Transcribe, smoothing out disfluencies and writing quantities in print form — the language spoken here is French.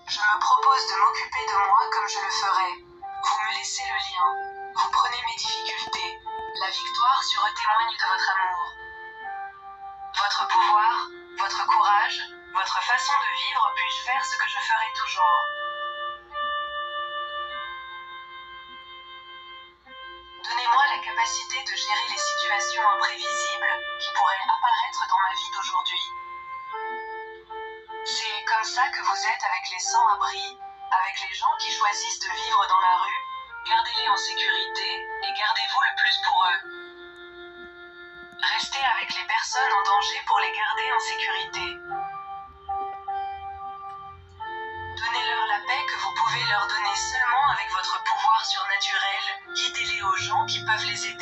Je me propose de m'occuper de moi comme je le ferai. Vous me laissez le lien. Vous prenez mes difficultés. La victoire témoigne de votre amour. Votre pouvoir, votre courage, votre façon de vivre, puis-je faire ce que je ferai toujours. Donnez-moi la capacité de gérer les situations imprévisibles qui pourraient apparaître dans ma vie d'aujourd'hui. C'est comme ça que vous êtes avec les sans-abri, avec les gens qui choisissent de vivre dans la rue. Gardez-les en sécurité et gardez-vous le plus pour eux. Restez avec les personnes en danger pour les garder en sécurité. Donnez-leur la paix que vous pouvez leur donner seulement avec votre pouvoir surnaturel. Guidez-les aux gens qui peuvent les aider.